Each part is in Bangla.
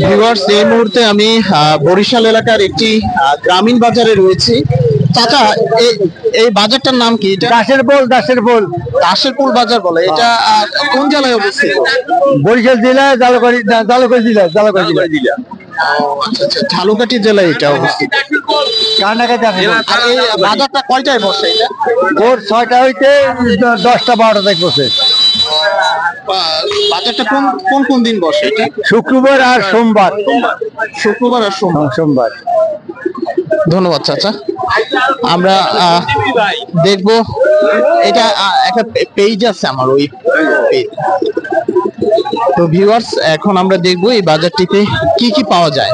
ভিউয়ার্স, এই মুহূর্তে আমি বরিশাল এলাকার একটি গ্রামীণ বাজারে রয়েছি। চাচা, এই বাজারটার নাম কি? এটা দাসেরপুল বাজার বলে। এটা কোন জেলায় অবস্থিত? বরিশাল জেলা, জালুকাঠি জেলা। আচ্ছা আচ্ছা, ঝালকাঠি জেলায় এটা অবস্থিত। আর এই বাজারটা কয়টায় বসে? এটা ভোর 6টা হইতে 10টা 12টা থেকে বসে। বাজারটা কোন কোন কোন দিন বসে? এটা শুক্রবার আর সোমবার। সোমবার। ধন্যবাদ চাচা। আমরা দেখবো, এটা একটা পেজ আছে আমার, ওই পেজ। তো ভিউয়ার্স, এখন আমরা দেখবো এই বাজারটিতে কি কি পাওয়া যায়।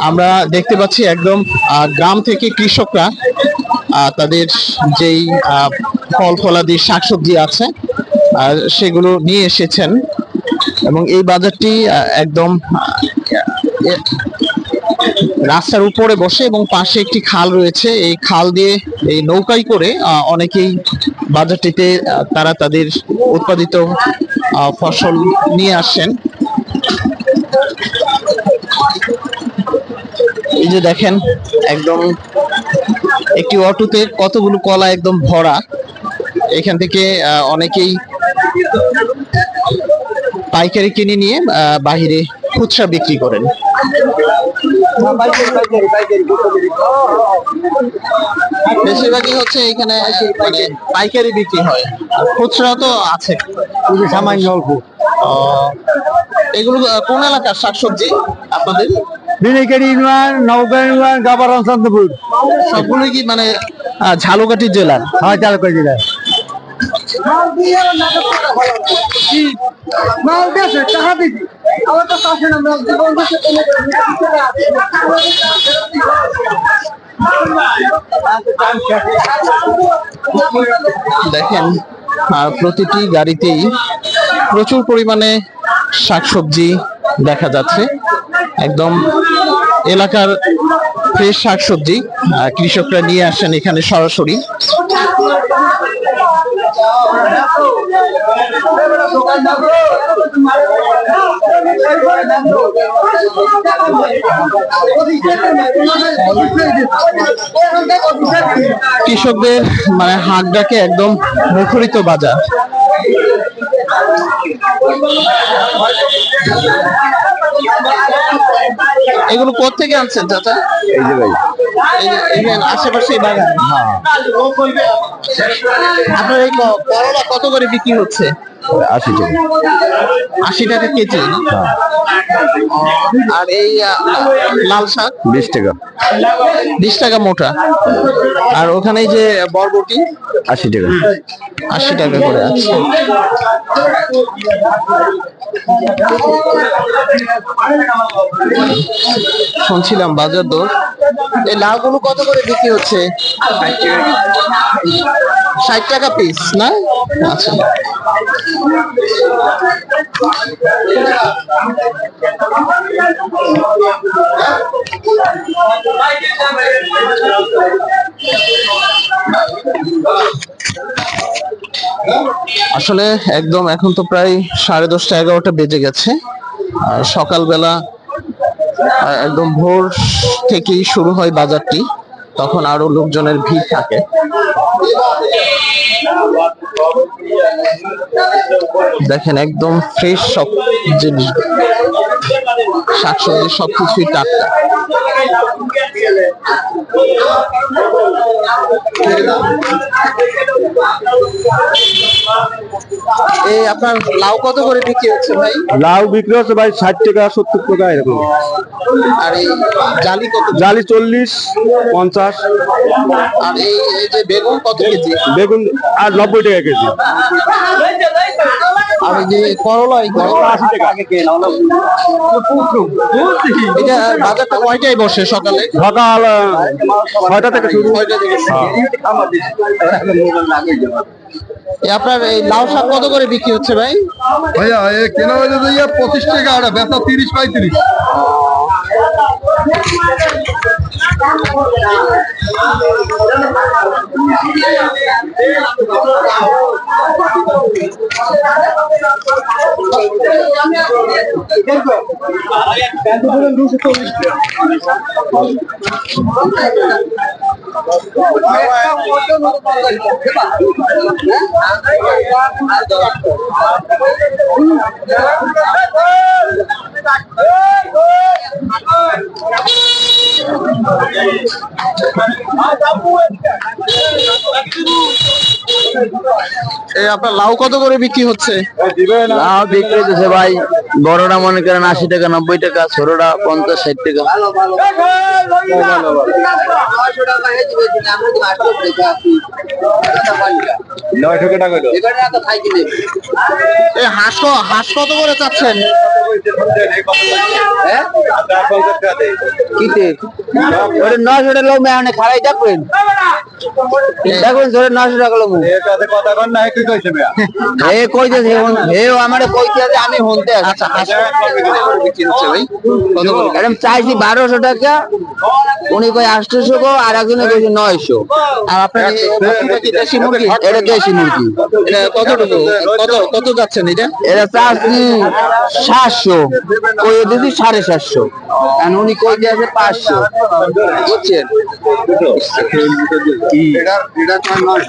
আমরা দেখতে পাচ্ছি একদম গ্রাম থেকে কৃষকরা তাদের যেই ফল ফলাদি শাকসবজি আছে সেগুলো নিয়ে এসেছেন, এবং এই বাজারটি একদম রাস্তার উপরে বসে এবং পাশে একটি খাল রয়েছে। এই খাল দিয়ে এই নৌকায় করে অনেকেই বাজারটিতে তারা তাদের উৎপাদিত ফসল নিয়ে আসেন। এই যে দেখেন, একদম একটি অটোতে কতগুলো কলা একদম ভরা। এখান থেকে অনেকেই পাইকারি কিনে নিয়ে বাহিরে খুচরা বিক্রি করেন। বেশিরভাগই হচ্ছে এখানে মানে পাইকারি বিক্রি হয়, খুচরা তো আছে সামান্য অল্প। এগুলো কোন এলাকার শাকসবজি আপনাদের? বিনিকারি ইউনিয়ন, নওগাঁ ইউনিয়ন, গাবারাম, চান্দপুর। সবগুলো কি মানে ঝালকাঠি জেলার? হ্যাঁ, ঝালকাঠি জেলার। দেখেন, প্রতিটি গাড়িতেই প্রচুর পরিমাণে শাকসবজি দেখা যাচ্ছে। একদম এলাকার ফ্রেশ শাকসবজি কৃষকরা নিয়ে আসেন এখানে সরাসরি। কৃষকদের মানে হাঁক ডাকে একদম মুখরিত বাজার। এগুলো কোত্থেকে আনছেন চাচা? এই যে ভাই, আশেপাশে বাগান। আপনার এই করলা কত করে বিক্রি হচ্ছে? 80 টাকা। 80 টাকা কেজি। আর এই লাল শাক 20 টাকা। 20 টাকা মোটা। আর ওখানে যে বরবটি 80 টাকা। 80 টাকা করে আছে। শুনছিলাম বাজার দর। এই লাউগুলো কত করে বিক্রি হচ্ছে? 60 টাকা পিস না? আচ্ছা। আসলে একদম এখন তো প্রায় 10:30 11টা বেজে গেছে। আর সকালবেলা একদম ভোর থেকেই শুরু হয় বাজারটি, তখন আরো লোকজনের ভিড় থাকে। দেখেন, একদম ফ্রেশ সব জিনিস, শাকসবজি সবকিছুই টাটকা। এই আপনার লাউ কত করে বিক্রি হচ্ছে ভাই? লাউ বিক্রি হচ্ছে ভাই 60 টাকা 70 টাকা এরকম। আর এই জালি কত? জালি 40 50। আর এই যে বেগুন কত কেজি? বেগুন আর 90 টাকা কেজি। আর এই যে করলা, এই করলা 80 টাকা। এটা বাজারটা কয়টায় বসে? সকালে সকাল 6টা থেকে শুরু। 6টা থেকে শুরু। আপনার এই লাউ শাক কত করে বিক্রি হচ্ছে ভাই? ভাইয়া কেনা হয়েছে 25 টাকা, আর বেচা 30 35। এই আপনার লাউ কত করে বিক্রি হচ্ছে? লাউ বিক্রি হচ্ছে ভাই, বড়টা মনে করেন 80 টাকা 90 টাকা, ছোটটা 50 60 টাকা। 900 টাকা কইলো। এই হাঁস কত করে চাচ্ছেন? কিতে ওরে 900 টাকা লোক মানে খাড়াই দেখবেন, দেখবেন ধরে 900 টাকা লোক কথা কন না কি কইছে ভাইয়া? এ কইতেছে হে আমারে কইতেছে, আমি শুনতে আছি। আচ্ছা হাঁস বিক্রি হচ্ছে ভাই কত করে? এরকম চাইছি 1200 টাকা, উনি কই 800 গো, আর একজনে কইছে 900। আর আপনার এটা কি দেশি মুরগি? এটা দেশি মুরগি, এটা কতটুকু কত যাচ্ছেন এটা? এটা চাচ্ছি 700, কই দিদি 750, আর উনি কই দিয়েছে 500, বুঝছেন? এটা তো নয়।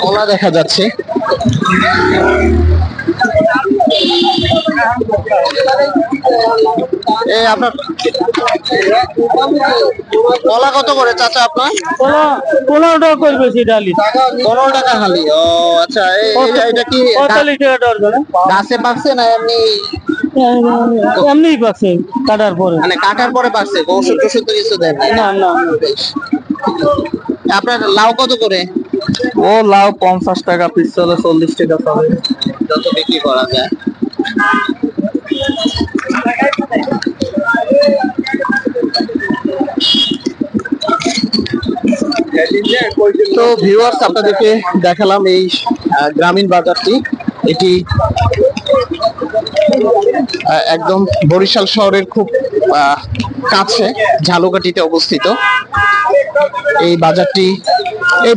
কলা দেখা যাচ্ছে। এই আপনার কলা কত করে চাচা আপনার? 15 টাকা করে বেশি ডালি, 15 টাকা হালি। ও আচ্ছা, এটা কি 45 টাকা ডজন, গাছে পাকছে না এমনি? এমনিই পাচ্ছে কাটার পরে। মানে কাটার পরে পাকছে, ওষুধ টষুধ তো কিছু দেন নাই? না না, বেশ। আপনার লাউ কত করে? ও লাউ 50 টাকা পিস চলে, 40 টাকা চলে, যত বিক্রি করা যায়। তো ভিউয়ার্স, আপনাদেরকে দেখালাম এই গ্রামীণ বাজারটি। এটি একদম বরিশাল শহরের খুব কাছে ঝালকাঠিতে অবস্থিত। এই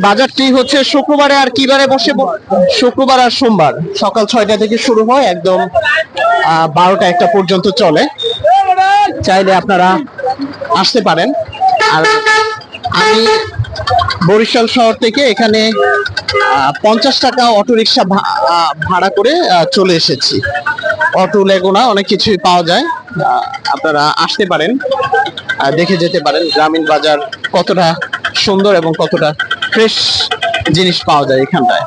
বাজারটি হচ্ছে শুক্রবারে আর কি বারে বসে? শুক্রবার আর সোমবার সকাল 6টা থেকে শুরু হয়, একদম 12টা 1টা পর্যন্ত চলে। চাইলে আপনারা আসতে পারেন। আর আমি বরিশাল শহর থেকে এখানে 50 টাকা অটোরিকশা ভাড়া করে চলে এসেছি। অটো লেগুনা অনেক কিছুই পাওয়া যায়, আপনারা আসতে পারেন, দেখে যেতে পারেন গ্রামীণ বাজার কতটা সুন্দর এবং কতটা ফ্রেশ জিনিস পাওয়া যায় এখানটায়।